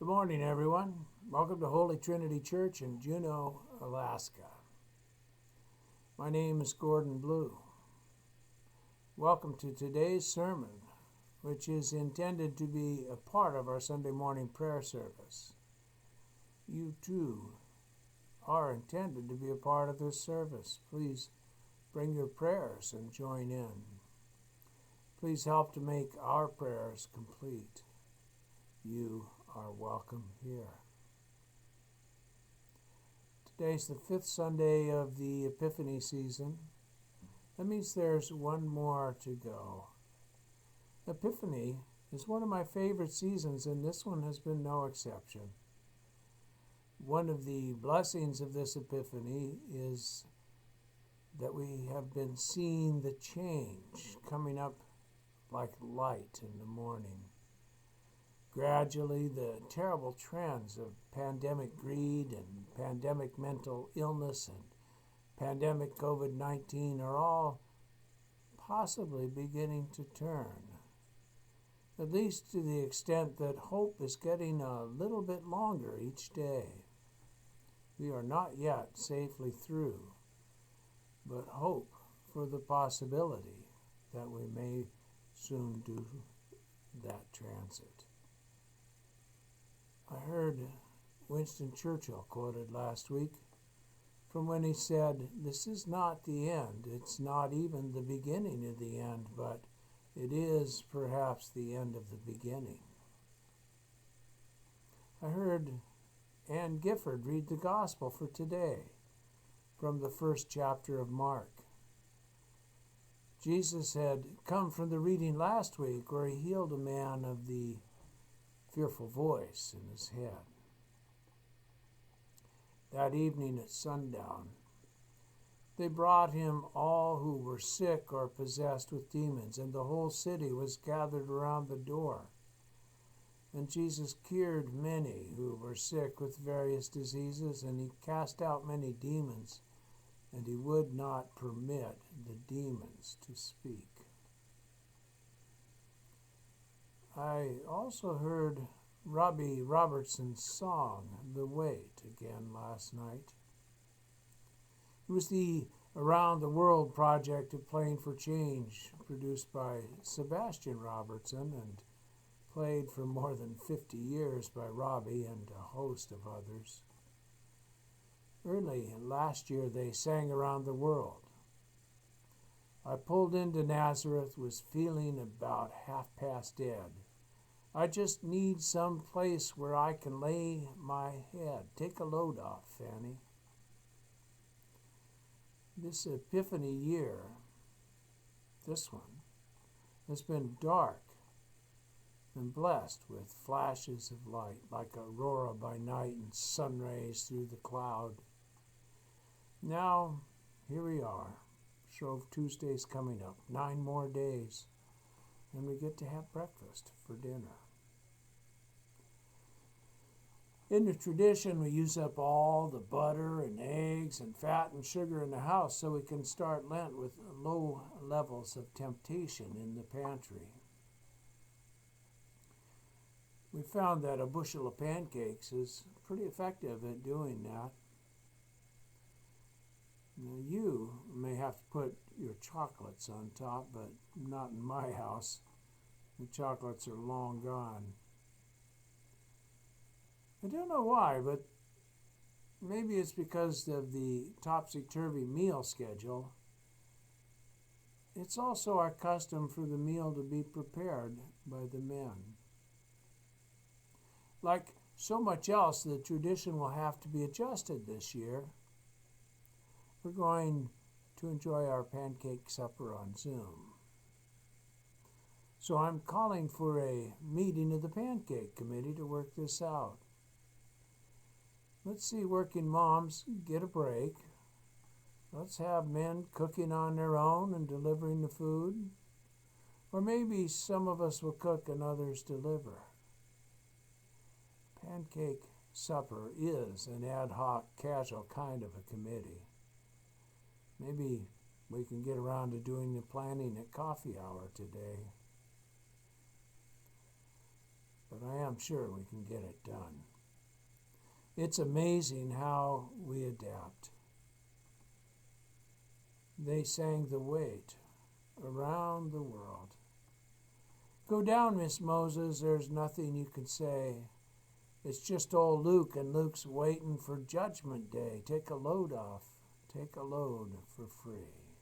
morning, everyone. Welcome to Holy Trinity Church in Juneau, Alaska. My name is Gordon Blue. Welcome to today's sermon, which is intended to be a part of our Sunday morning prayer service. You too are intended to be a part of this service. Please bring your prayers and join in. Please help to make our prayers complete. You are welcome here. Today's the fifth Sunday of the Epiphany season. That means there's one more to go. Epiphany is one of my favorite seasons, and this one has been no exception. One of the blessings of this Epiphany is that we have been seeing the change coming up like light in the morning. Gradually, the terrible trends of pandemic greed and pandemic mental illness and pandemic COVID-19 are all possibly beginning to turn, at least to the extent that hope is getting a little bit longer each day. We are not yet safely through, but hope for the possibility that we may soon do that transit. I heard Winston Churchill quoted last week from when he said, "This is not the end. It's not even the beginning of the end, but it is perhaps the end of the beginning." I heard Ann Gifford read the Gospel for today from the first chapter of Mark. Jesus had come from the reading last week where he healed a man of the fearful voice in his head. That evening at sundown, they brought him all who were sick or possessed with demons, and the whole city was gathered around the door. And Jesus cured many who were sick with various diseases, and he cast out many demons, and he would not permit the demons to speak. I also heard Robbie Robertson's song, "The Wait," again last night. It was the Around the World project of Playing for Change, produced by Sebastian Robertson and played for more than 50 years by Robbie and a host of others. Early last year, they sang around the world. I pulled into Nazareth, was feeling about half past dead. I just need some place where I can lay my head. Take a load off, Fanny. This Epiphany year, this one, has been dark and blessed with flashes of light, like aurora by night and sun rays through the cloud. Now, here we are. Shrove Tuesday's coming up, 9 more days, and we get to have breakfast for dinner. In the tradition, we use up all the butter and eggs and fat and sugar in the house so we can start Lent with low levels of temptation in the pantry. We found that a bushel of pancakes is pretty effective at doing that. Now, you may have to put your chocolates on top, but not in my house. The chocolates are long gone. I don't know why, but maybe it's because of the topsy-turvy meal schedule. It's also our custom for the meal to be prepared by the men. Like so much else, the tradition will have to be adjusted this year. We're going to enjoy our pancake supper on Zoom. So I'm calling for a meeting of the Pancake Committee to work this out. Let's see working moms get a break. Let's have men cooking on their own and delivering the food. Or maybe some of us will cook and others deliver. Pancake supper is an ad hoc, casual kind of a committee. Maybe we can get around to doing the planning at coffee hour today. But but I am sure we can get it done. It's amazing how we adapt. They sang the weight around the world. Go down, Miss Moses, there's nothing you can say. It's just old Luke, and Luke's waiting for Judgment Day. Take a load off, take a load for free.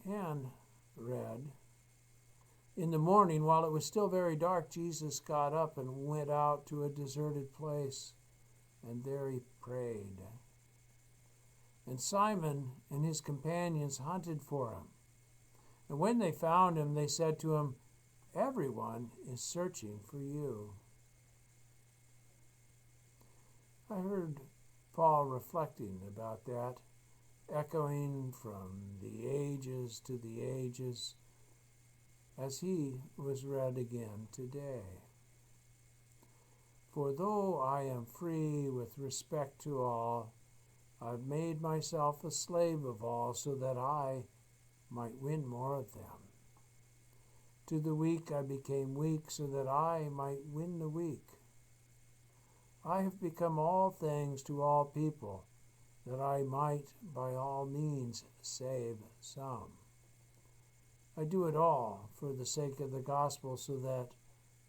And read, in the morning, while it was still very dark, Jesus got up and went out to a deserted place, and there he prayed. And Simon and his companions hunted for him. And when they found him, they said to him, everyone is searching for you. I heard Paul reflecting about that, echoing from the ages to the ages, as he was read again today. For though I am free with respect to all, I've made myself a slave of all so that I might win more of them. To the weak I became weak so that I might win the weak. I have become all things to all people, that I might by all means save some. I do it all for the sake of the gospel so that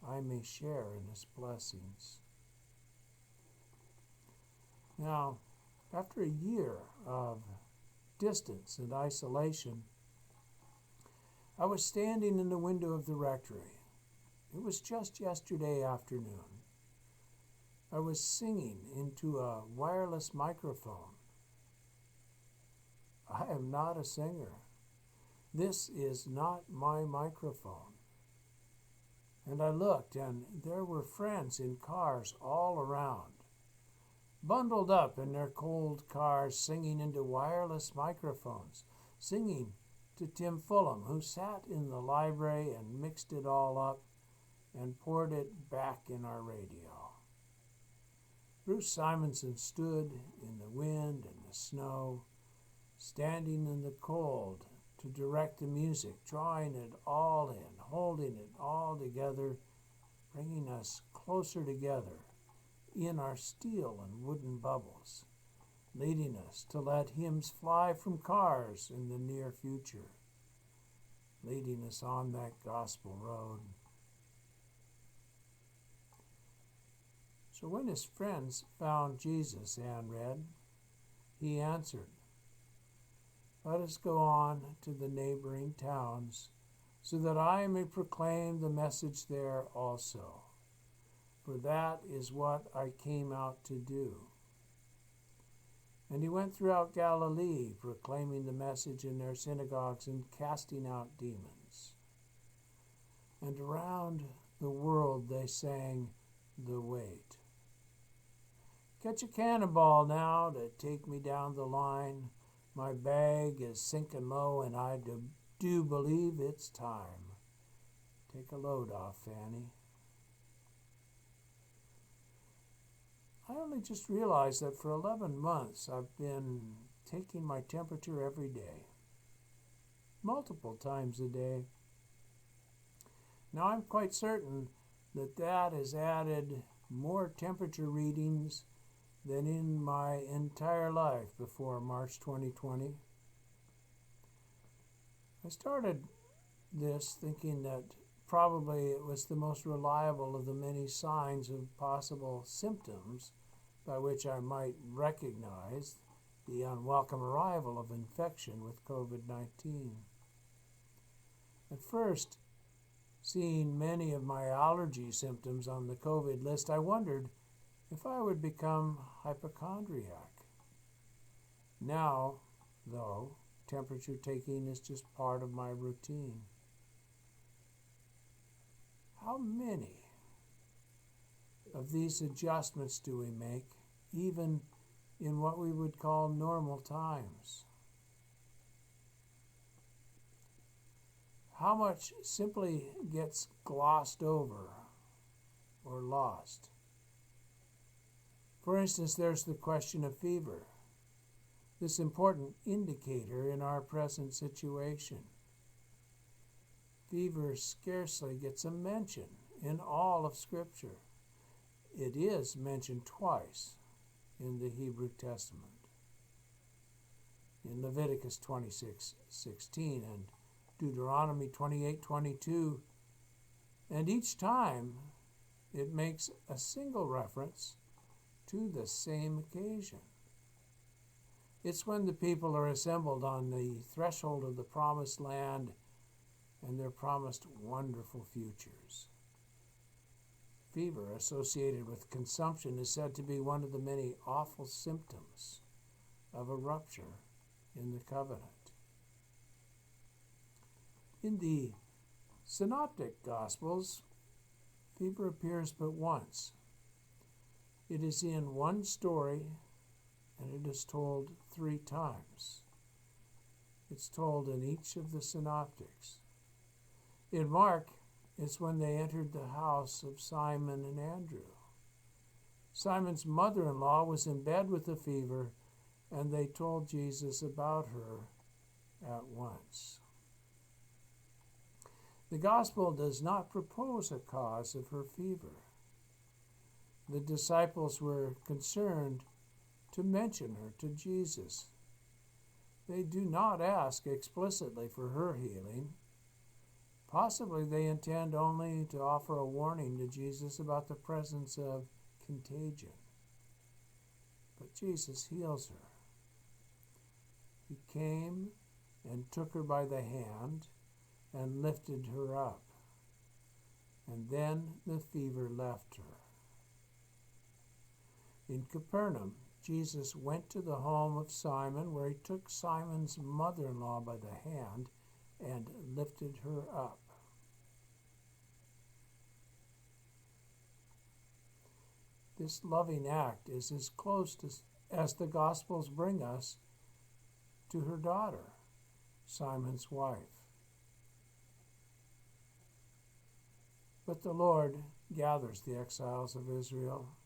I may share in its blessings. Now, after a year of distance and isolation, I was standing in the window of the rectory. It was just yesterday afternoon. I was singing into a wireless microphone. I am not a singer. This is not my microphone. And I looked, and there were friends in cars all around, bundled up in their cold cars, singing into wireless microphones, singing to Tim Fulham, who sat in the library and mixed it all up and poured it back in our radio. Bruce Simonson stood in the wind and the snow, standing in the cold to direct the music, drawing it all in, holding it all together, bringing us closer together in our steel and wooden bubbles, leading us to let hymns fly from cars in the near future, leading us on that gospel road. So when his friends found Jesus, Anne read, he answered, let us go on to the neighboring towns, so that I may proclaim the message there also. For that is what I came out to do. And he went throughout Galilee, proclaiming the message in their synagogues and casting out demons. And around the world they sang the weight. Catch a cannonball now to take me down the line. My bag is sinking low, and I do believe it's time. Take a load off, Fanny. I only just realized that for 11 months I've been taking my temperature every day, multiple times a day. Now I'm quite certain that that has added more temperature readings than in my entire life before March 2020. I started this thinking that probably it was the most reliable of the many signs of possible symptoms by which I might recognize the unwelcome arrival of infection with COVID-19. At first, seeing many of my allergy symptoms on the COVID list, I wondered if I would become hypochondriac. Now, though, temperature taking is just part of my routine. How many of these adjustments do we make, even in what we would call normal times? How much simply gets glossed over or lost? For instance, there's the question of fever, this important indicator in our present situation. fever scarcely gets a mention in all of Scripture. It is mentioned twice in the Hebrew Testament, in Leviticus 26:16 and Deuteronomy 28:22, and each time it makes a single reference to the same occasion. It's when the people are assembled on the threshold of the promised land and their promised wonderful futures. Fever associated with consumption is said to be one of the many awful symptoms of a rupture in the covenant. In the Synoptic Gospels, fever appears but once. It is in one story, and it is told 3 times. It's told in each of the Synoptics. In Mark, it's when they entered the house of Simon and Andrew. Simon's mother-in-law was in bed with a fever, and they told Jesus about her at once. The Gospel does not propose a cause of her fever. The disciples were concerned to mention her to Jesus. They do not ask explicitly for her healing. Possibly they intend only to offer a warning to Jesus about the presence of contagion. But Jesus heals her. He came and took her by the hand and lifted her up. And then the fever left her. In Capernaum, Jesus went to the home of Simon, where he took Simon's mother-in-law by the hand and lifted her up. This loving act is as close as the Gospels bring us to her daughter, Simon's wife. But the Lord gathers the exiles of Israel.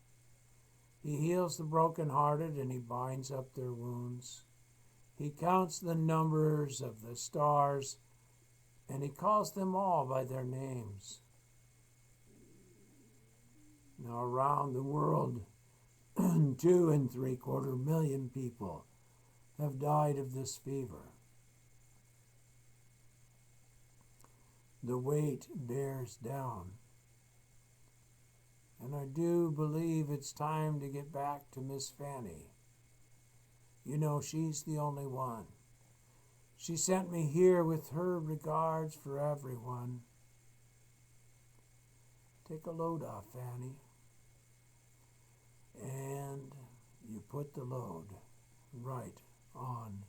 He heals the brokenhearted and he binds up their wounds. He counts the numbers of the stars and he calls them all by their names. Now around the world, 2.75 million people have died of this fever. The weight bears down. And I do believe it's time to get back to Miss Fanny. You know, she's the only one. She sent me here with her regards for everyone. Take a load off, Fanny. And you put the load right on